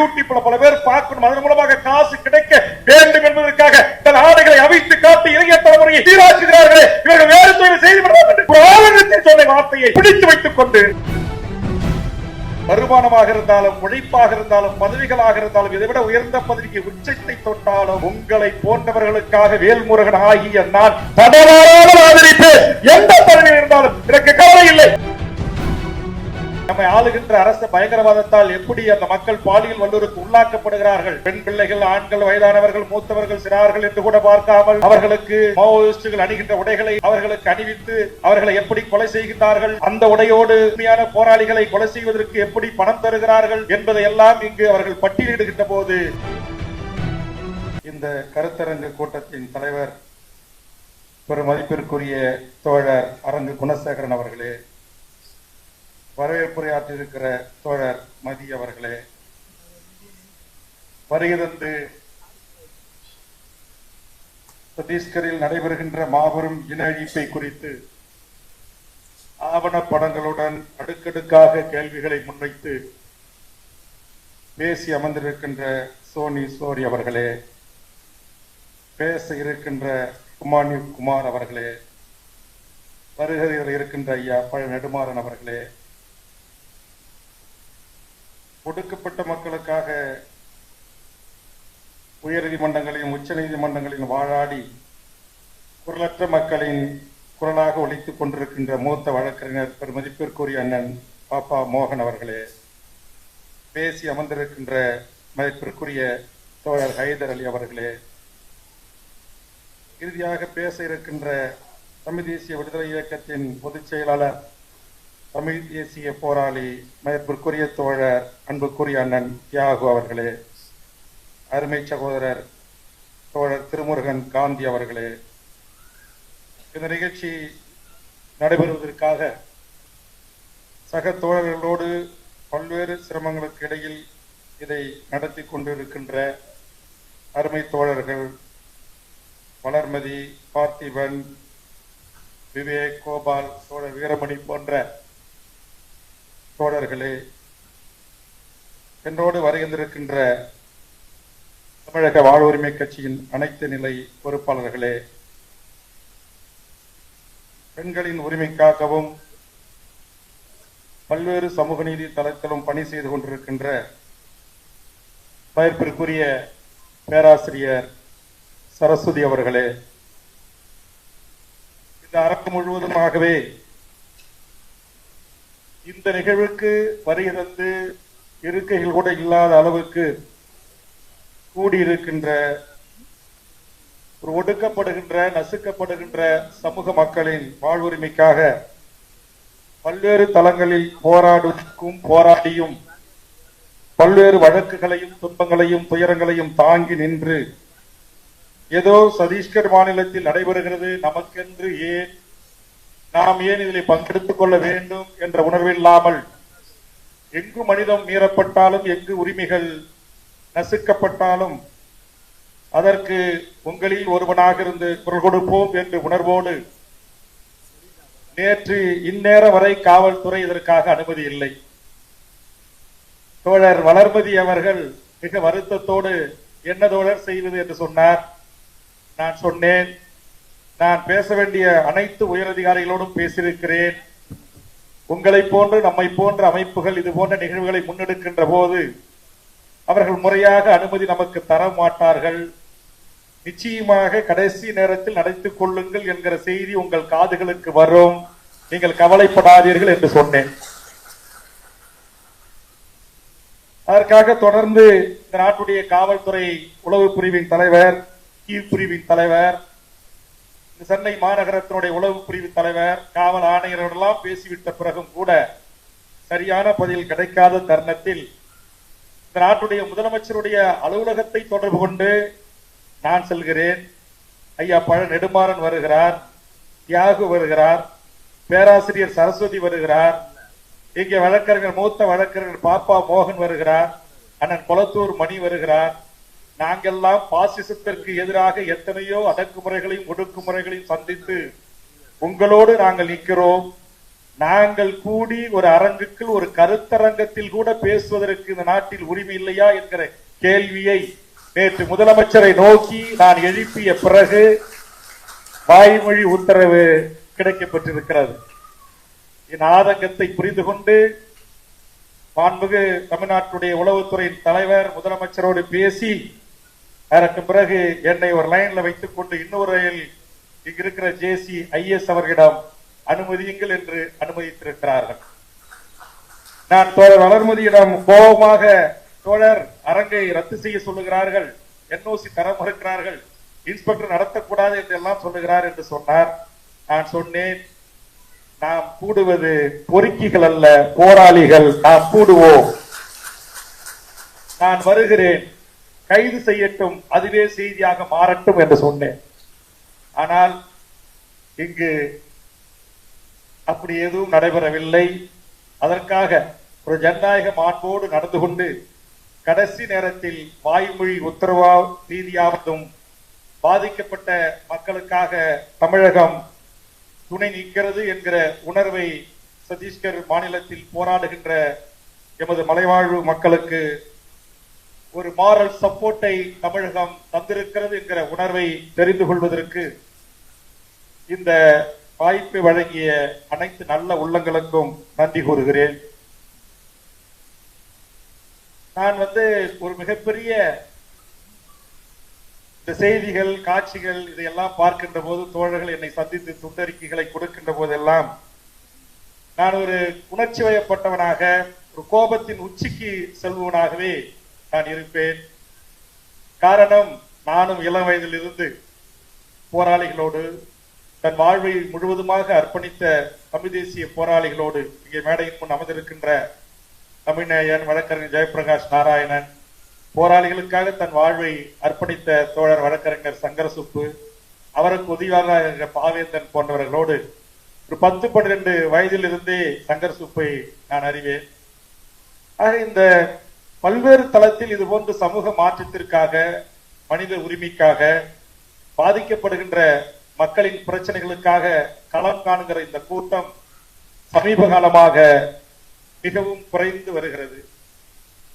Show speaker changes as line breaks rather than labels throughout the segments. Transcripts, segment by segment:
யூடியூப்ல பல பேர் பார்க்கணும், அதன் மூலமாக காசு கிடைக்க வேண்டும் என்பதற்காக தன் ஆடைகளை அவித்து காட்டி இளைய தலைமுறையை சீராக்குகிறார்களே, இவர்கள் வேறு தொழில் செய்து விடுவார்கள் சொன்ன வார்த்தையை பிடித்து வைத்துக் கொண்டு வருமானமாக இருந்தாலும் உழைப்பாக இருந்தாலும் பதவிகளாக இருந்தாலும் இதைவிட உயர்ந்த பதவிக்கு உச்சத்தை தொட்டாலும் உங்களை போன்றவர்களுக்காக வேல்முருகன் ஆகிய நான் பதவியாக ஆதரிப்பேன். எந்த பதவியில் இருந்தாலும் எனக்கு கவலை இல்லை. நம்மை ஆளுகின்ற அரசு பயங்கரவாதத்தால் எப்படி அந்த மக்கள் பாலியல் வல்லுறவுக்கு உள்ளாக்கப்படுகிறார்கள், பெண் பிள்ளைகள், ஆண்கள், வயதானவர்கள், மூத்தவர்கள், சிறார்கள் என்று கூட பார்க்காமல் அவர்களுக்கு மாவோயிஸ்டுகள் அணிகின்ற உடைகளை அவர்களுக்கு அணிவித்து அவர்களை எப்படி கொலை செய்கின்றார்கள், அந்த உடையோடு உண்மையான போராளிகளை கொலை செய்வதற்கு எப்படி பணம் தருகிறார்கள் என்பதை எல்லாம் இங்கு அவர்கள் பட்டியலிடுகின்ற போது இந்த கருத்தரங்கு கூட்டத்தின் தலைவர் பெரும் மதிப்பிற்குரிய தோழர் அரங்கு குணசேகரன் அவர்களே, வரவேற்புரையாற்றிருக்கிற தோழர் மதி அவர்களே, வருகை தந்து சத்தீஸ்கரில் நடைபெறுகின்ற மாபெரும் இன அழிப்பை குறித்து ஆவணப்படங்களுடன் அடுக்கடுக்காக கேள்விகளை முன்வைத்து பேசி அமர்ந்திருக்கின்ற சோனி சோரி அவர்களே, பேச இருக்கின்ற குமானி குமார் அவர்களே, வருகையில் இருக்கின்ற ஐயா பழ நெடுமாறன் அவர்களே, ஒடுக்கப்பட்ட மக்களுக்காக உயர் நீதிமன்றங்களையும் உச்ச நீதிமன்றங்களையும் வாழாடி குரலற்ற மக்களின் குரலாக ஒலித்துக் கொண்டிருக்கின்ற மூத்த வழக்கறிஞர் பெருமதிப்பிற்குரிய அண்ணன் பாப்பா மோகன் அவர்களே, பேசி அமர்ந்திருக்கின்ற மதிப்பிற்குரிய தோழர் ஹைதர் அலி அவர்களே, இறுதியாக பேச இருக்கின்ற தமிழ் தேசிய விடுதலை இயக்கத்தின் பொதுச் செயலாளர் தமிழ் தேசிய போராளி மதிப்பிற்குரிய தோழர் அன்புக்குரிய அண்ணன் தியாகு அவர்களே, அருமை சகோதரர் தோழர் திருமுருகன் காந்தி அவர்களே, இந்த நிகழ்ச்சி நடைபெறுவதற்காக சக தோழர்களோடு பல்வேறு சிரமங்களுக்கு இடையில் இதை நடத்தி கொண்டிருக்கின்ற அருமை தோழர்கள் வளர்மதி, பார்த்திபன், விவேக், கோபால், தோழர் வீரமணி போன்ற தோழர்களே, என்னோடு வருகின்றிருக்கின்ற தமிழக வாழ்வுரிமை கட்சியின் அனைத்து நிலை பொறுப்பாளர்களே, பெண்களின் உரிமைக்காகவும் பல்வேறு சமூக நீதி தளத்திலும் பணி செய்து கொண்டிருக்கின்ற மதிப்பிற்குரிய பேராசிரியர் சரஸ்வதி அவர்களே, இந்த அரங்கு முழுவதுமாகவே இந்த நிகழ்வுக்கு வருகை தந்து இருக்கைகள் கூட இல்லாத அளவுக்கு கூடியிருக்கின்ற ஒரு ஒடுக்கப்படுகின்ற நசுக்கப்படுகின்ற சமூக மக்களின் வாழ்வுரிமைக்காக பல்வேறு தளங்களில் போராடியும் பல்வேறு வழக்குகளையும் துன்பங்களையும் துயரங்களையும் தாங்கி நின்று ஏதோ சத்தீஸ்கர் மாநிலத்தில் நடைபெறுகிறது, நமக்கென்று ஏன், நாம் ஏன் இதில் பங்கெடுத்துக் கொள்ள வேண்டும் என்ற உணர்வில்லாமல் எங்கு மனிதம் மீறப்பட்டாலும் எங்கு உரிமைகள் நசுக்கப்பட்டாலும் அதற்கு உங்களில் ஒருவனாக இருந்து குரல் கொடுப்போம் என்று உணர்வோடு நேற்று இந்நேரம் வரை காவல்துறை இதற்காக அனுமதி இல்லை. தோழர் வளர்மதி அவர்கள் மிக வருத்தத்தோடு என்ன தோழர் செய்வது என்று சொன்னார். நான் சொன்னேன், நான் பேச வேண்டிய அனைத்து உயரதிகாரிகளோடும் பேசியிருக்கிறேன். உங்களை போன்று நம்மை போன்ற அமைப்புகள் இது போன்ற நிகழ்வுகளை முன்னெடுக்கின்ற போது அவர்கள் முறையாக அனுமதி நமக்கு தர மாட்டார்கள். நிச்சயமாக கடைசி நேரத்தில் நடத்திக் கொள்ளுங்கள் என்கிற செய்தி உங்கள் காதுகளுக்கு வரும், நீங்கள் கவலைப்படாதீர்கள் என்று சொன்னேன். அதற்காக தொடர்ந்து இந்த நாட்டுடைய காவல்துறை உளவு பிரிவின் தலைவர், கீழ் பிரிவின் தலைவர், சென்னை மாநகரத்தினுடைய உளவு பிரிவு தலைவர், காவல் ஆணையர்களெல்லாம் பேசிவிட்ட பிறகும் கூட சரியான பதில் கிடைக்காத தருணத்தில் இந்த நாட்டுடைய முதலமைச்சருடைய அலுவலகத்தை தொடர்பு கொண்டு நான் செல்கிறேன். ஐயா பழ நெடுமாறன் வருகிறார், தியாகு வருகிறார், பேராசிரியர் சரஸ்வதி வருகிறார், இங்கே வழக்கறிஞர் மூத்த வழக்கறிஞர் பாப்பா மோகன் வருகிறார், அண்ணன் கொளத்தூர் மணி வருகிறார். நாங்கெல்லாம் பாசிசத்திற்கு எதிராக எத்தனையோ அடக்குமுறைகளையும் ஒடுக்குமுறைகளையும் சந்தித்து உங்களோடு நாங்கள் நிற்கிறோம். நாங்கள் கூடி ஒரு அரங்குக்குள் ஒரு கருத்தரங்கத்தில் கூட பேசுவதற்கு இந்த நாட்டில் உரிமை இல்லையா என்கிற கேள்வியை நேற்று முதலமைச்சரை நோக்கி நான் எழுப்பிய பிறகு வாய்மொழி உத்தரவு கிடைக்கப்பட்டிருக்கிறது. என் ஆதங்கத்தை புரிந்து கொண்டு மாண்புமிகு தமிழ்நாட்டுடைய உளவுத்துறையின் தலைவர் முதலமைச்சரோடு பேசி அதற்கு பிறகு என்னை ஒரு லைன்ல வைத்துக் கொண்டு இன்னொரு இங்க இருக்கிற ஜேசி ஐஎஸ் அவர்களிடம் அனுமதியுங்கள் என்று அனுமதித்திருக்கிறார்கள். நான் தோழர் வளர்மதியிடம் கோபமாக, தோழர் அரங்கை ரத்து செய்ய சொல்லுகிறார்கள், என்ஓசி தர மறுக்கிறார்கள், இன்ஸ்பெக்டர் நடத்தக்கூடாது என்று எல்லாம் சொல்லுகிறார் என்று சொன்னார். நான் சொன்னேன், நாம் கூடுவது பொறுக்கிகள் அல்ல, போராளிகள். நாம் கூடுவோம். நான் வருகிறேன், கைது செய்யட்டும், அதுவே செய்தியாக மாறட்டும் என்று சொன்னேன். ஆனால் இங்கு அப்படி எதுவும் நடைபெறவில்லை. அதற்காக ஒரு ஜனநாயக மாண்போடு நடந்து கொண்டு கடைசி நேரத்தில் வாய்மொழி உத்தரவா ரீதியாவதும் பாதிக்கப்பட்ட மக்களுக்காக தமிழகம் துணை நிற்கிறது என்கிற உணர்வை சத்தீஸ்கர் மாநிலத்தில் போராடுகின்ற எமது மலைவாழ்வு மக்களுக்கு ஒரு மாரல் சப்போர்ட்டை தமிழகம் தந்திருக்கிறது என்கிற உணர்வை தெரிந்து கொள்வதற்கு இந்த வாய்ப்பை வழங்கிய அனைத்து நல்ல உள்ளங்களுக்கும் நன்றி கூறுகிறேன். நான் ஒரு மிகப்பெரிய இந்த செய்திகள், காட்சிகள் இதையெல்லாம் பார்க்கின்ற போது, தோழர்கள் என்னை சந்தித்து துண்டறிக்கைகளை கொடுக்கின்ற போதெல்லாம் நான் ஒரு உணர்ச்சி வயப்பட்டவனாக, ஒரு கோபத்தின் உச்சிக்கு செல்வனாகவே நான் இருப்பேன். காரணம், நானும் இளம் வயதில் இருந்து போராளிகளோடு தன் வாழ்வை முழுவதுமாக அர்ப்பணித்த தமிழ் தேசிய போராளிகளோடு இங்கே மேடையின் முன் அமர்ந்திருக்கின்ற தமிழ்நேயன் வழக்கறிஞர் ஜெயபிரகாஷ் நாராயணன், போராளிகளுக்காக தன் வாழ்வை அர்ப்பணித்த தோழர் வழக்கறிஞர் சங்கரசுப்பு, அவருக்கு உதவியாக பாவேந்தன் போன்றவர்களோடு ஒரு 10-12 வயதில் இருந்தே சங்கரசுப்பை நான் அறிவேன். ஆக இந்த பல்வேறு தளத்தில் இது போன்ற சமூக மாற்றத்திற்காக, மனித உரிமைக்காக பாதிக்கப்படுகின்ற மக்களின் பிரச்சனைகளுக்காக களம் காணுகிற இந்த கூட்டம் சமீப காலமாக மிகவும் குறைந்து வருகிறது.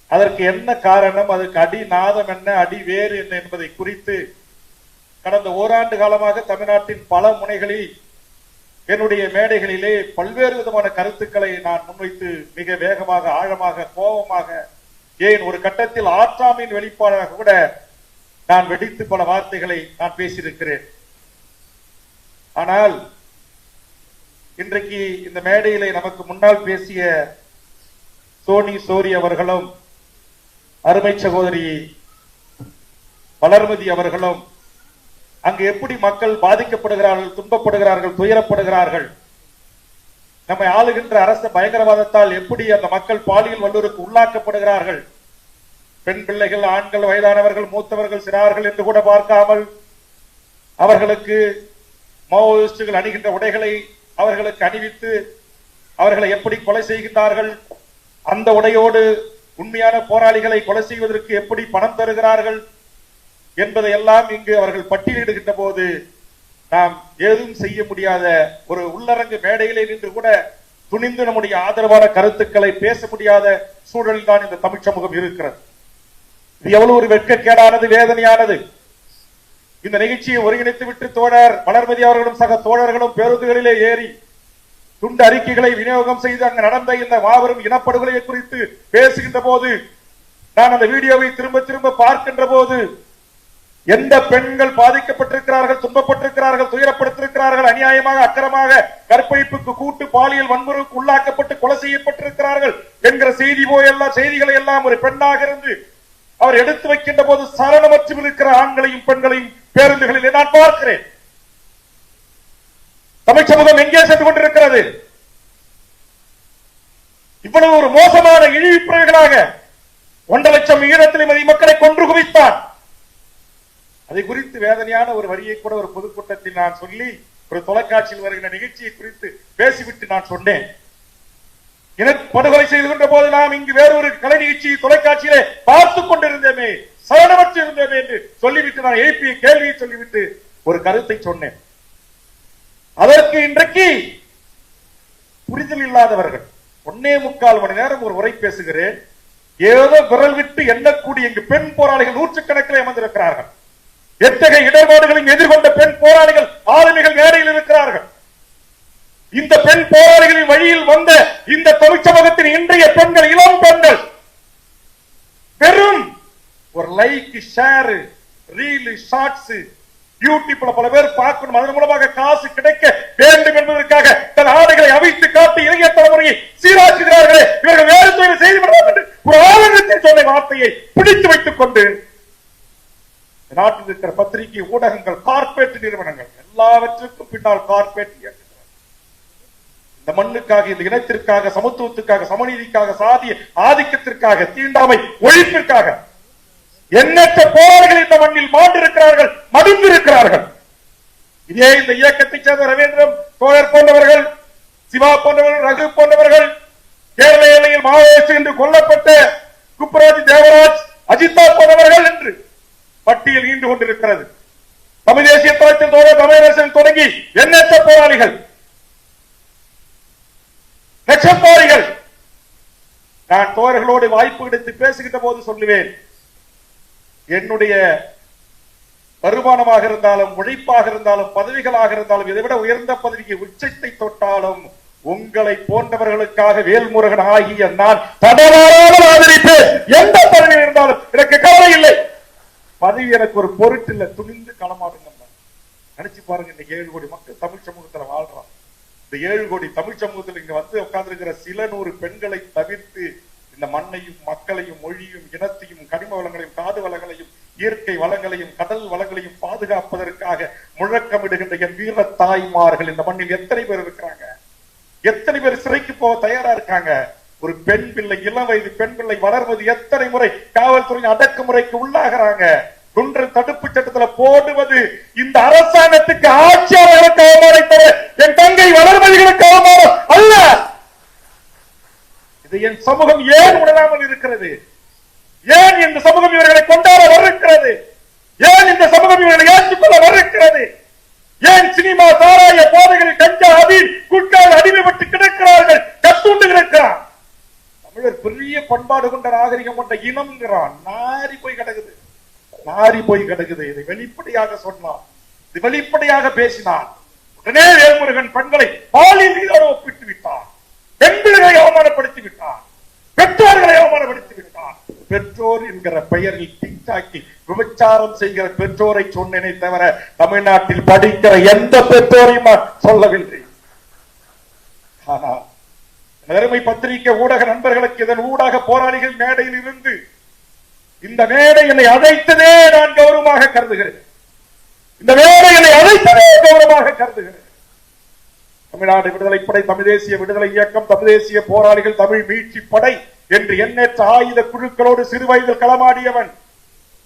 அதற்கு என்ன காரணம், அதற்கு அடி நாதம் என்ன, அடி வேறு என்ன என்பதை குறித்து கடந்த ஓராண்டு காலமாக தமிழ்நாட்டின் பல முனைகளில் என்னுடைய மேடைகளிலே பல்வேறு விதமான கருத்துக்களை நான் முன்வைத்து மிக வேகமாக, ஆழமாக, கோபமாக, ஏன் ஒரு கட்டத்தில் ஆற்றாமையின் வெளிப்பாடாக கூட நான் வெடித்து பல வார்த்தைகளை நான் பேசியிருக்கிறேன். ஆனால் இன்றைக்கு இந்த மேடையிலே நமக்கு முன்னால் பேசிய சோனி அவர்களும், அருமை சகோதரி வளர்மதி அவர்களும் அங்கு எப்படி மக்கள் பாதிக்கப்படுகிறார்கள், துன்பப்படுகிறார்கள், துயரப்படுகிறார்கள், நம்மை ஆளுகின்ற அரசு பயங்கரவாதத்தால் எப்படி அந்த மக்கள் பாலியல் வல்லுறவுக்கு உள்ளாக்கப்படுகிறார்கள், பெண் பிள்ளைகள், ஆண்கள், வயதானவர்கள், மூத்தவர்கள், சிறார்கள் என்று கூட பார்க்காமல் அவர்களுக்கு மாவோயிஸ்டுகள் அணிகின்ற உடைகளை அவர்களுக்கு அணிவித்து அவர்களை எப்படி கொலை செய்கின்றார்கள், அந்த உடையோடு உண்மையான போராளிகளை கொலை செய்வதற்கு எப்படி பணம் தருகிறார்கள் என்பதையெல்லாம் இங்கு அவர்கள் பட்டியலிடுகின்ற போது நாம் ஏதும் செய்ய முடியாத ஒரு உள்ளரங்கு மேடையிலே நின்று கூட துணிந்து நம்முடைய ஆதரவான கருத்துக்களை பேச முடியாத சூழலில் தான் இந்த தமிழ் சமூகம் இருக்கிறது. இது எவ்வளவு ஒரு வெட்கக்கேடானது, வேதனையானது. இந்த நிகழ்ச்சியை ஒருங்கிணைத்து விட்டு தோழர் வளர்மதி அவர்களும் சக தோழர்களும் பேருந்துகளிலே ஏறி துண்டு அறிக்கைகளை விநியோகம் செய்து அங்கு நடந்த இந்த மாபெரும் இனப்படுகொலை குறித்து பேசுகின்ற போது, நான் அந்த வீடியோவை திரும்ப திரும்ப பார்க்கின்ற போது, எந்த பெண்கள் பாதிக்கப்பட்டிருக்கிறார்கள், துன்பப்பட்டிருக்கிறார்கள், துயரப்படுத்திருக்கிறார்கள், அநியாயமாக, அக்கிரமாக கற்பழிப்புக்கு, கூட்டு பாலியல் வன்முறைக்கு உள்ளாக்கப்பட்டு கொலை செய்யப்பட்டிருக்கிறார்கள் என்கிற செய்திகளை எல்லாம் ஒரு பெண்ணாக இருந்து அவர் எடுத்து வைக்கின்ற போது சரணமற்று இருக்கிற ஆண்களையும் பெண்களையும் பேருந்துகளிலே நான் பார்க்கிறேன். தமிழ் சமூகம் எங்கே சென்று கொண்டிருக்கிறது? இவ்வளவு ஒரு மோசமான இழிவுப்பிரர்களாக 1.5 லட்சம் ஈழத்தில் மக்களை கொன்று குவித்தான். அதை குறித்து வேதனையான ஒரு வரியை கூட ஒரு பொதுக்கூட்டத்தில் நான் சொல்லி, ஒரு தொலைக்காட்சியில் வருகிற நிகழ்ச்சியை குறித்து பேசிவிட்டு நான் சொன்னேன், படுகொலை செய்து கொண்ட போது நாம் இங்கு வேறொரு கலை நிகழ்ச்சியை தொலைக்காட்சியிலே பார்த்துக் கொண்டிருந்தேமே, சரணமற்று இருந்தேமே என்று சொல்லிவிட்டு நான் எழுப்பிய கேள்வியை சொல்லிவிட்டு ஒரு கருத்தை சொன்னேன். அதற்கு இன்றைக்கு புரிதல் இல்லாதவர்கள். 1.25 மணி நேரம் ஒரு உரை பேசுகிறேன். ஏதோ விரல் விட்டு எண்ணக்கூடிய இங்கு பெண் போராளிகள் நூற்றுக்கணக்கில் அமர்ந்திருக்கிறார்கள். எத்தகைய இடர்பாடுகளையும் எதிர்கொண்ட பெண் போராளிகள் ஆளுமைகள் மேடையில் இருக்கிறார்கள். இந்த பெண் போராளிகளின் வழியில் வந்த இந்த தமிழ் சமூகத்தின் இன்றைய பெண்கள், இளம் பெண்கள் வெறும் ஒரு லைக், ஷேர், ரீல், ஷார்ட்ஸ், யூடியூப்ல பல பேர் பார்க்கணும், அதன் மூலமாக காசு கிடைக்க வேண்டும் என்பதற்காக தன் ஆடைகளை அவிழ்த்து காட்டி இளைய தலைமுறையை சீராக்குகிறார்களே, இவர்கள் வேறு தொழில் செய்து விடுவார்கள் ஒரு ஆளுநத்தில் சொன்ன வார்த்தையை பிடித்து வைத்துக் கொண்டு நாட்டில் இருக்கிற பத்திரிகை, ஊடகங்கள், கார்பரேட் நிறுவனங்கள் எல்லாவற்றுக்கும் பின்னால் கார்பரேட் இயக்குகிறார். இந்த மண்ணுக்காக, இந்த இனத்திற்காக, சமத்துவத்துக்காக, சமநீதிக்காக, சாதிய ஆதிக்கத்திற்காக, தீண்டாமை ஒழிப்பிற்காக எண்ணற்ற போராளிகள் இந்த மண்ணில் மாண்டிருக்கிறார்கள், மடிந்திருக்கிறார்கள். இதே இந்த இயக்கத்தைச் சேர்ந்த ரவீந்திரம் தோழர் போன்றவர்கள், சிவா போன்றவர்கள், ரகு போன்றவர்கள், கேரள எல்லையில் மாவோயிஸ்ட் என்று கொல்லப்பட்ட குப்புராஜ், தேவராஜ், அஜிதா போன்றவர்கள் என்று பட்டியல் நீண்டு கொண்டிருக்கிறது. தமிழ் தேசிய தளத்தில் தோழர் தமிழரசன் தொடங்கி எண்ணற்ற போராளிகள், லட்சப்பாரிகள். நான் தோழர்களோடு வாய்ப்பு கிடைத்து பேசுகின்ற போது சொல்லுவேன், என்னுடைய வருமானமாக இருந்தாலும், உழைப்பாக இருந்தாலும், பதவிகளாக இருந்தாலும், இதைவிட உயர்ந்த பதவிக்கு உச்சத்தை தொட்டாலும் உங்களை போன்றவர்களுக்காக வேல்முருகன் ஆகிய நான் தடவாராமல் ஆதரிப்பேன். எந்த பதவி இருந்தாலும் எனக்கு கவலை இல்லை. பதவி எனக்கு ஒரு பொருட்டு இல்லை, துணிந்து களமாடுங்க. நினைச்சு பாருங்க, இந்த 7 கோடி மக்கள் தமிழ் சமூகத்தில் வாழ்றான். இந்த 7 கோடி தமிழ் சமூகத்தில் இங்க வந்து உட்கார்ந்திருக்கிற சில 100 பெண்களை தவிர்த்து இந்த மண்ணையும், மக்களையும், மொழியும், இனத்தையும், கனிம வளங்களையும், காடு வளங்களையும், இயற்கை வளங்களையும், கடல் வளங்களையும் பாதுகாப்பதற்காக முழக்கமிடுகின்ற என் வீர தாய்மார்கள் இந்த மண்ணில் எத்தனை பேர் இருக்கிறாங்க? எத்தனை பேர் சிறைக்கு போக தயாரா இருக்காங்க? ஒரு பெண் பிள்ளை, இளம் வயது பெண் பிள்ளை வளர்வது எத்தனை முறை காவல்துறையின் அடக்குமுறைக்கு உள்ளாகிறாங்க? குன்ற தடுப்பு சட்டத்தில் போடுவது இந்த அரசாங்கத்துக்கு, ஆட்சியாளர்களுக்கு அவமானம் தவிர என் தங்கை வளர்மதிகளுக்கு அவமானம் அல்ல. இது என் சமூகம் ஏன் உணராமல் இருக்கிறது? ஏன் இந்த சமூகம் இவர்களை கொண்டாட மறுக்கிறது? ஏன் இந்த சமூகம் இவர்களை ஏற்றுக்கொள்ள மறுக்கிறது? ஏன் சினிமா, சாராய, போதைகள், கஞ்சா, அபீர், குட்கால் அடிமைப்பட்டு கிடக்கிறார்கள், கத்துண்டு கிடக்கிறான். தமிழர் பெரிய பண்பாடு கொண்ட நாகரிகம் கொண்ட இனம்ங்கிறான். நாரி போய் கிடக்குது, நாரி போய் கிடக்குது. இதை வெளிப்படையாக சொன்னான், இது வெளிப்படையாக பேசினான். உடனே வேல்முருகன் பெண்களை பாலியல் ரீதியாக ஒப்பிட்டு விட்டான், பெண்களை அவமானப்படுத்தி விட்டான், பெற்றோர்களை அவமானப்படுத்தி விட்டான். பெற்றோர் என்கிற பெயரில் டிக்டாக்கி விபச்சாரம் செய்கிற பெற்றோரை சொன்னேனே தவிர தமிழ்நாட்டில் படிக்கிற எந்த பெற்றோரையும் சொல்லவில்லை. ஆனால் அருமை பத்திரிகை ஊடக நண்பர்களுக்கு இதன் ஊடாக போராளிகள் மேடையில் இருந்து இந்த மேடை என்னை அழைத்ததே நான் கௌரவமாக கருதுகிறேன். இந்த மேடை என்னை அழைத்ததே கௌரவமாக கருதுகிறேன். தமிழ்நாடு விடுதலைப்படை, தமிழ் தேசிய விடுதலை இயக்கம், தமிழ் தேசிய போராளிகள், தமிழ் மீட்சி படை என்று எண்ணற்ற ஆயுத குழுக்களோடு சிறுவயதில் களமாடியவன்.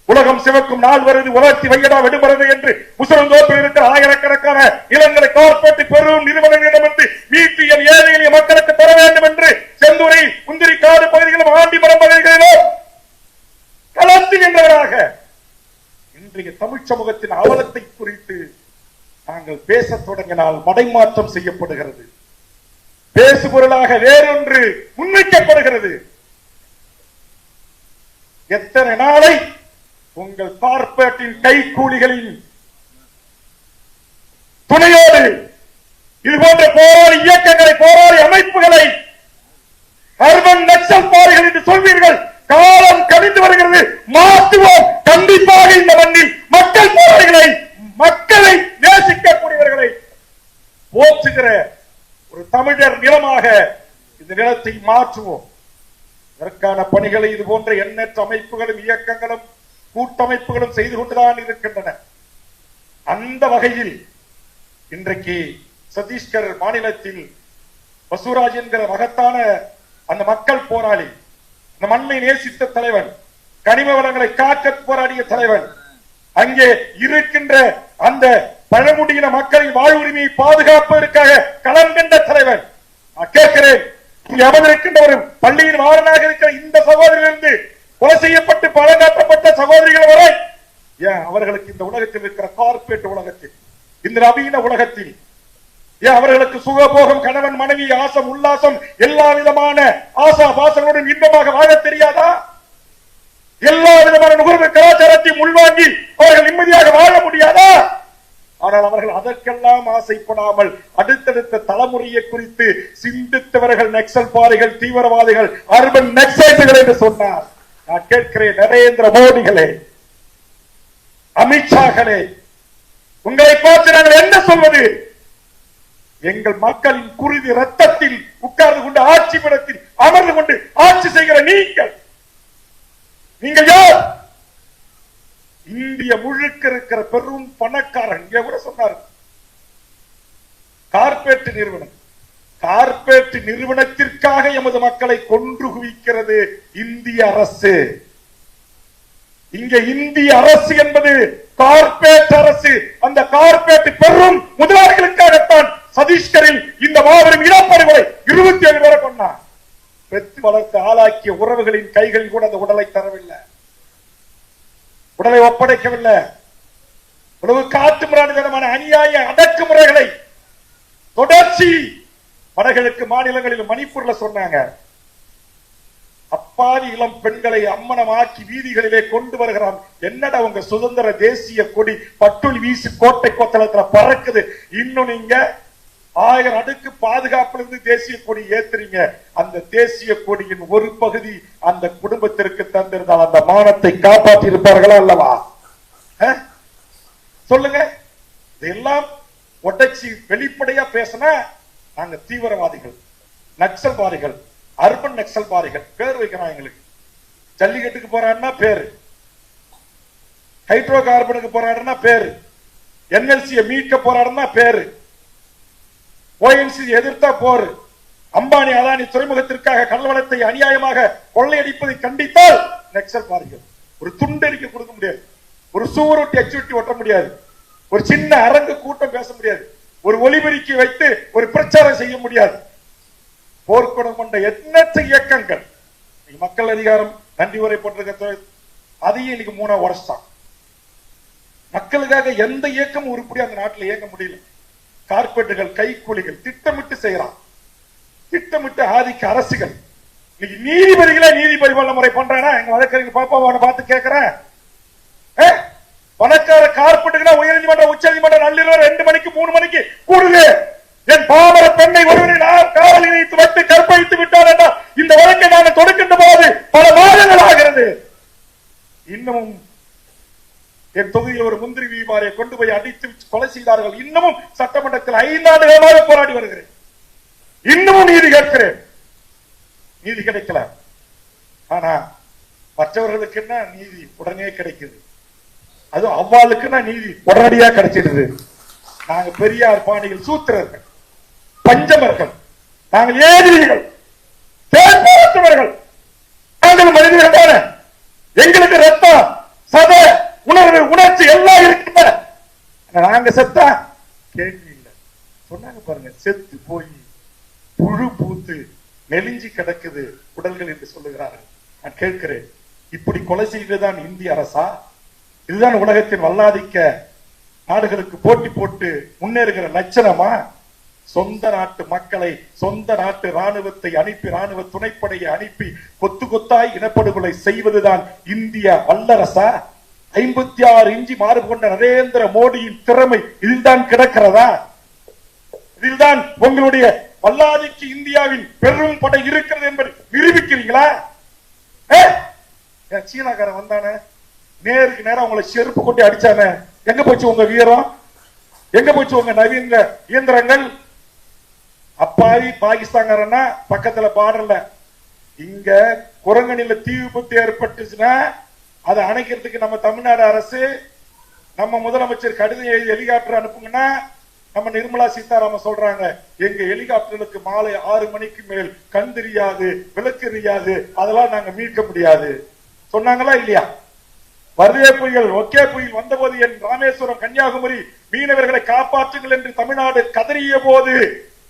உலகம் சிவக்கும் நாள் வருது, உலர்த்தி வையடா விடுபடுறது என்று முசலந்தோப்பில் இருக்கிற ஆயிரக்கணக்கான நிலங்களை கார்பரேட் பெரும் நிறுவனங்களிடமிருந்து மீட்டு என் ஏழை எளிய மக்களுக்கு தர வேண்டும் என்று செந்தூரை, முந்திரிக்காடு பகுதிகளும், ஆண்டிமரம் பகுதிகளிலும் கலந்து நின்றவராக இன்றைய தமிழ் சமூகத்தின் அவலத்தை குறித்து நாங்கள் பேசத் தொடங்கினால் மடைமாற்றம் செய்யப்படுகிறது. பேசுபொருளாக வேறொன்று முன்வைக்கப்படுகிறது. எத்தனை நாளை உங்கள் கார்பரேட்டின் கைக்கூலிகளின் துணையோடு இதுபோன்ற போராளி இயக்கங்களை, போராளி அமைப்புகளை அர்பன் நக்சல் பாரிகள் என்று சொல்வீர்கள். காலம் கணிந்து வருகிறது, மாற்றுவோம். கண்டிப்பாக இந்த மண்ணில் மக்கள் போராளிகளை, மக்களை நேசிக்கக்கூடியவர்களை போற்றுகிற ஒரு தமிழர் நிலமாக இந்த நிலத்தை மாற்றுவோம். இதற்கான பணிகளை இது போன்ற எண்ணற்ற அமைப்புகளும், இயக்கங்களும், கூட்டமைப்புகளும் செய்து கொண்டுதான் இருக்கின்றன. அந்த வகையில் இன்றைக்கு சத்தீஸ்கர் மாநிலத்தில் வசூராஜ் என்கிற மகத்தான அந்த மக்கள் போராளி, அந்த மண்ணை நேசித்த தலைவன், கனிம வளங்களை காக்க போராடிய தலைவன், அங்கே இருக்கின்ற அந்த பழங்குடியின மக்களின் வாழ்வுரிமையை பாதுகாப்பதற்காக களம் கண்ட தலைவன். நான் கேட்கிறேன், இங்கே அமர்ந்திருக்கின்ற ஒரு பள்ளியின் மாறனாக இருக்கிற இந்த சகோதரிலிருந்து கொலை செய்யப்பட்டு பழங்காட்டப்பட்ட சகோதரிகள் வரை, ஏன் அவர்களுக்கு இந்த உலகத்தில் இருக்கிற கார்பரேட் உலகத்தில், இந்த நவீன உலகத்தில் ஏன் அவர்களுக்கு சுகபோகம், கணவன் மனைவி, ஆசம் உல்லாசம், எல்லா விதமான ஆசா பாசங்களுடன் இன்பமாக வாழ தெரியாதா? எல்லா விதமான நுகர்வு கலாச்சாரத்தையும் உள்வாங்கி அவர்கள் நிம்மதியாக வாழ முடியாதா? ஆனால் அவர்கள் அதற்கெல்லாம் ஆசைப்படாமல் அடுத்தடுத்த தலைமுறையை குறித்து சிந்தித்தவர்கள் நக்சல்பாரிகள், தீவிரவாதிகள், அர்பன் நக்சலைட்டுகள் என்று சொன்னார். நான் கேட்கிறேன், நரேந்திர மோடிகளே, அமித்ஷாக்களே, உங்களை பார்த்து நாங்கள் என்ன சொல்வது? எங்கள் மக்களின் குருதி ரத்தத்தில் உட்கார்ந்து கொண்டு ஆட்சி பீடத்தில் அமர்ந்து கொண்டு ஆட்சி செய்கிற நீங்கள் யார்? இந்திய முழுக்க இருக்கிற பெரும் பணக்காரன். இங்க கூட சொன்னார், கார்பரேட் நிறுவனம், கார்பரேட் நிறுவனத்திற்காக எமது மக்களை கொன்று குவிக்கிறது இந்திய அரசு. இங்க இந்திய அரசு என்பது கார்பரேட் அரசு. அந்த கார்பரேட் பெரும் முதலாளிகளுக்காகத்தான் சத்தீஸ்கரில் இந்த மாபெரும் இனப்படுகொலை 27 பேரை கொண்டார். பெற்று வளர்த்து ஆளாக்கிய உறவுகளின் கைகளில் கூட அந்த உடலை தரவில்லை, உடலை ஒப்படைக்கவில்லை. உணவு காட்டு மிராண்டித்தனமான அநியாய அடக்குமுறைகளை தொடர்ச்சி வடகிழக்கு மாநிலங்களில் மணிப்பூர்ல சொன்னாங்க. அப்பாவி இளம் பெண்களை அம்மனமாக்கி வீதிகளிலே கொண்டு வருகிறான். என்னடா உங்க சுதந்திர தேசிய கொடி பட்டுளி வீசி கோட்டை கொத்தளத்துல பறக்குது, இன்னும் நீங்க 1000 அடுக்கு பாதுகாப்புல இருந்து தேசிய கொடி ஏத்துறீங்க. அந்த தேசிய கொடியின் ஒரு பகுதி அந்த குடும்பத்திற்கு தந்திருந்தால் அந்த மானத்தை காப்பாற்றி இருப்பார்களா அல்லவா? சொல்லுங்க. இதெல்லாம் உடைச்சி வெளிப்படையா பேசினா நாங்க தீவிரவாதிகள், நக்சல்வாதிகள், அர்பன் நக்சல்வாதிகள் பேர் வைக்கிறான் எங்களுக்கு. ஜல்லிக்கட்டுக்கு போறாருன்னா பேரு, ஹைட்ரோ கார்பனுக்கு போராடுனா பேரு, என்எல்சியை மீட்க போராடுனா பேரு, ஓஎன்சி எதிர்த்தா போர், அம்பானி அதானி துறைமுகத்திற்காக கடல் வளத்தை அநியாயமாக கொள்ளையடிப்பதை கண்டித்தால் நக்சல்வாதிகள். ஒரு துண்டறிக்கை கொடுக்க முடியாது, ஒரு சூரொட்டி அச்சுறுட்டி ஒட்ட முடியாது, ஒரு சின்ன அரங்கு கூட்டம் பேச முடியாது, ஒரு ஒலிபெருக்கி வைத்து ஒரு பிரச்சாரம் செய்ய முடியாது. போர்க்குணம் கொண்ட எண்ணற்ற இயக்கங்கள் மக்கள் அதிகாரம் நன்றி உரை போட்டிருக்க அதையும் இன்னைக்கு 3 வருஷம் மக்களுக்காக எந்த இயக்கமும் உருப்படி அந்த நாட்டில் இயங்க முடியல. கார்பரேட்டுகள், கைக்கூலிகள் திட்டமிட்டு செய்யறான், திட்டமிட்டு ஆதிக்க அரசுகள். இன்னைக்கு நீதிபதிகளே நீதி பரிபாலன முறை பண்றானா? எங்க வழக்கறிஞர் பாப்பாவை பார்த்து கேட்கிறேன், பணக்கார கார்பரேட்டுகளா உயர்நீதிமன்றம், உச்ச நீதிமன்றம் நள்ளிரவு 2 மணிக்கு 3 மணிக்கு கூடுது. என் பாமர பெண்ணை ஒருவரை நான் காவல் நிலையத்து வைத்து கற்பழித்து விட்டார் என்றால் இந்த வழக்கை நாங்கள் தொடுக்கின்ற போது பல மாதங்கள் ஆகிறது. இன்னமும் என் தொகுதியில் ஒரு முந்திரி வியாபாரியை கொண்டு போய் அடித்து கொலை செய்தார்கள். இன்னமும் சட்டமன்றத்தில் 5 ஆண்டுகளாக போராடி வருகிறேன். இன்னமும் நீதி கேட்கிறேன், நீதி கிடைக்கல. ஆனா மற்றவர்களுக்கு என்ன நீதி உடனே கிடைக்குது, அது அவ்வாளுக்குன்னா நீதி உடனடியாக கிடைச்சிடுது. நாங்க பெரியார் பாணிகள், சூத்திரர்கள், பஞ்சமர்கள், நாங்கள் ஏதிரிகள், தேர்ந்தவர்கள், நாங்கள் மனிதர்கள் தானே. எங்களுக்கு ரத்தம், சத, உணர்வு, உணர்ச்சி எல்லாம் இருக்கின்ற நாங்க செத்தா கேள்வி இல்லை. சொன்னாங்க பாருங்க, செத்து போய் புழு பூத்து நெலிஞ்சி கிடக்குது உடல்கள் என்று சொல்லுகிறார்கள். நான் கேட்கிறேன், இப்படி கொலை செய்வதுதான் இந்திய அரசா? இதுதான் உலகத்தின் வல்லாதிக்க நாடுகளுக்கு போட்டி போட்டு முன்னேறுகிற லட்சணமா? சொந்த நாட்டு மக்களை, சொந்த நாட்டு ராணுவத்தை அனுப்பி, ராணுவ துணைப்படையை அனுப்பி கொத்து கொத்தாய் இனப்படுகொலை செய்வதுதான் இந்திய வல்லரசா? 56 இன்ச்சு மாறு கொண்ட நரேந்திர மோடியின் திறமை இதில்தான் கிடக்கிறதா? இதில்தான் உங்களுடைய வல்லாதிக்கு இந்தியாவின் பெரும் படை இருக்கிறது என்பதை நிரூபிக்கிறீங்களா? சீனாக்காரன் வந்தானே, நேருக்கு நேரம் உங்களை செருப்பு கொண்டு அடிச்சானே, எங்க போச்சு உங்க வீரம்? எங்க போச்சு உங்க நவீன இயந்திரங்கள்? அப்பாவி பாகிஸ்தான்காரன்னா பக்கத்துல பாடல. இங்க குரங்கணில தீ விபத்து ஏற்பட்டுச்சுன்னா அதை அணைக்கிறதுக்கு நம்ம தமிழ்நாடு அரசு, நம்ம முதலமைச்சர் கடிதம் எழுதி ஹெலிகாப்டர் அனுப்புங்கன்னா நம்ம நிர்மலா சீதாராமன் சொல்றாங்க, எங்க ஹெலிகாப்டர்களுக்கு மாலை 6 மணிக்கு மேல் கண் தெரியாது, விளக்கு தெரியாது, அதெல்லாம் நாங்க மீட்க முடியாது சொன்னாங்களா இல்லையா? வர்தே புயல், ஒக்கே புயல் வந்தபோது என் ராமேஸ்வரம், கன்னியாகுமரி மீனவர்களை காப்பாற்றுங்கள் என்று தமிழ்நாடு கதறிய போது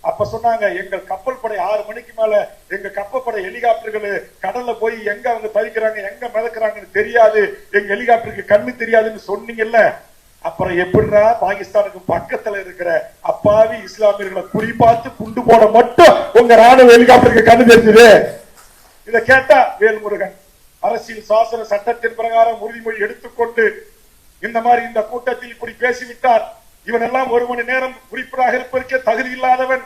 அப்ப சொன்னாங்க, எங்கள் கப்பல் படை 6 மணிக்கு மேல எங்க கப்பல் படை ஹெலிகாப்டர்கள் கடல்ல போய் எங்க அவங்க தவிக்கிறாங்க, எங்க மிதக்கிறாங்கன்னு தெரியாது, எங்க ஹெலிகாப்டருக்கு கண்ணு தெரியாதுன்னு சொன்னீங்கல்ல. அப்புறம் எப்படிடா பாகிஸ்தானுக்கு பக்கத்துல இருக்கிற அப்பாவி இஸ்லாமியர்களை குறிப்பாத்து குண்டு போட மட்டும் உங்க ராணுவ ஹெலிகாப்டருக்கு கண்ணு தெரிஞ்சது? இதை கேட்டா வேல்முருகன் அரசியல் சாசன சட்டத்தின் பிரகாரம் உறுதிமொழி எடுத்துக்கொண்டு இந்த மாதிரி இந்த கூட்டத்தில் இப்படி பேசிவிட்டார், இவன் எல்லாம் 1 மணி நேரம் குறிப்பிடாக இருப்பதற்கே தகுதி இல்லாதவன்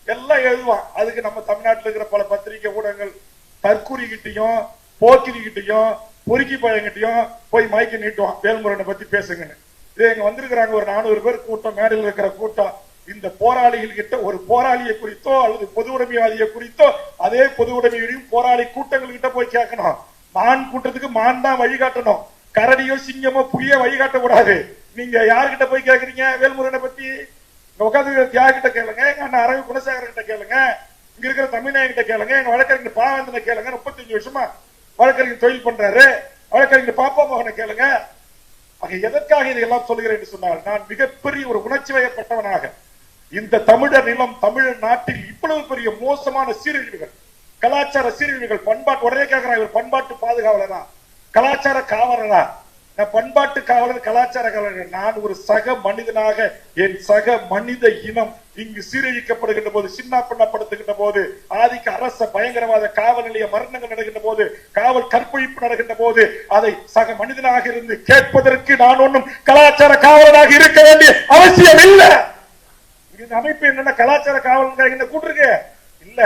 எல்லாம் எழுதுவான். அதுக்கு நம்ம தமிழ்நாட்டில் இருக்கிற பல பத்திரிகை ஊடகங்கள் தற்கூறிக்கிட்டையும் போக்கிரிக்கிட்டையும் பொறுக்கி பழங்கிட்டையும் போய் மயக்கி நீட்டுவான் வேல்முருகனை பத்தி பேசுங்கன்னு. இது எங்க வந்திருக்கிறாங்க ஒரு 400 பேர் கூட்டம், மேடையில் இருக்கிற கூட்டம். இந்த போராளிகள் கிட்ட ஒரு போராளியை குறித்தோ அல்லது பொது உடைமைவாதியை குறித்தோ அதே பொது உடைமையும் போராளி கூட்டங்கள் கிட்ட போய் கேட்கணும். மான் கூட்டத்துக்கு மான் தான் வழிகாட்டணும், கரடியோ சிங்கமோ புலியோ வழிகாட்ட கூடாது. நீங்க யாருக்கிட்ட போய் கேக்குறீங்க வேல்முருகனை பத்தி? உட்காந்து தியாகிட்ட கேளுங்க, எங்க அண்ணன் அரவி குணசேகரன் கிட்ட கேளுங்க, இங்க இருக்கிற தமிழ்நாயன் கிட்ட கேளுங்க, எங்க வழக்கறிஞர் பாவேந்தனை கேளுங்க, 35 வருஷமா வழக்கறிஞர் தொழில் பண்றாரு, வழக்கறிஞர் பாப்பா மகனை கேளுங்க. எதற்காக இதையெல்லாம் சொல்கிறேன் என்று சொன்னால், நான் மிகப்பெரிய ஒரு உணர்ச்சி வயப்பட்டவனாக இந்த தமிழர் நிலம் தமிழர் நாட்டில் இவ்வளவு பெரிய மோசமான சீரழிவுகள், கலாச்சார சீரழிவுகள், பண்பாட்டு உடனே கேட்கிறான் இவர் பண்பாட்டு பாதுகாவலரா கலாச்சார காவலரா? நான் பண்பாட்டு காவலர் கலாச்சார காவலர். நான் ஒரு சக மனிதனாக என் சக மனித இனம் இங்கு சீரழிக்கப்படுகின்ற போது, சின்ன பின்னப்படுத்துகின்ற போது, ஆதிக்க அரச பயங்கரவாத காவல் நிலைய மரணங்கள் நடக்கின்ற போது, காவல் கற்பழிப்பு நடக்கின்ற போது அதை சக மனிதனாக இருந்து கேட்பதற்கு நான் ஒன்றும் கலாச்சார காவலனாக இருக்க வேண்டிய அவசியம் இல்லை. இந்த அமைப்பு என்னன்னா கலாச்சார காவலன் கூட்டிருக்கு இல்ல.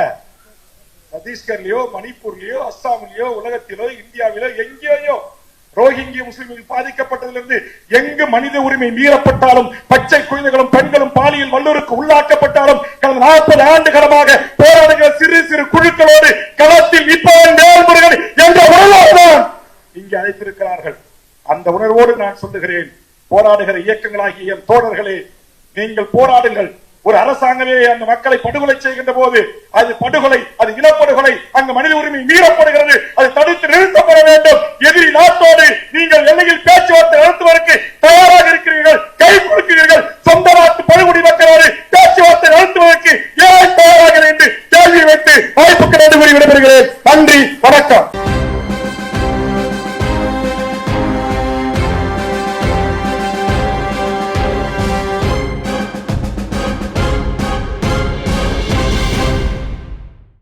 சத்தீஸ்கர்லயோ மணிப்பூர்லயோ அஸ்ஸாமிலயோ உலகத்திலோ இந்தியாவிலோ எங்கேயோ ரோஹிங்கிய முஸ்லிம்கள் பாதிக்கப்பட்டதிலிருந்து எங்கு மனித உரிமை மீறப்பட்டாலும், பச்சை குழந்தைகளும் பெண்களும் பாலியல் வல்லுறவுக்கு உள்ளாக்கப்பட்டாலும் கடந்த 40 ஆண்டு காலமாக போராடுகிற சிறு சிறு குழுக்களோடு களத்தில் நிற்பவன் வேல்முருகன் என்ற உணர்வோடு இங்கே அழைத்திருக்கிறார்கள். அந்த உணர்வோடு நான் சொல்லுகிறேன், போராடுகிற இயக்கங்களாகிய என் தோழர்களே, நீங்கள் போராடுங்கள். ஒரு அரசாங்கமே அந்த மக்களை படுகொலை செய்கின்ற போது அது படுகொலை, அது இனப்படுகொலை, அங்கு மனித உரிமை மீறப்படுகிறது, அது தடுத்து நிறுத்தப்பட வேண்டும். எதிரி நாட்டோடு நீங்கள் எல்லையில் பேச்சுவார்த்தை நடத்துவதற்கு தயாராக இருக்கிறீர்கள், கை கொடுக்கிறீர்கள். சொந்த நாட்டு படுகொலை மக்களோடு பேச்சுவார்த்தை நடத்துவதற்கு ஏன் தயாராக என்று கேள்வி வைத்து வாய்ப்புக்கு நன்றி கூறி விடைபெறுகிறேன். நன்றி, வணக்கம்.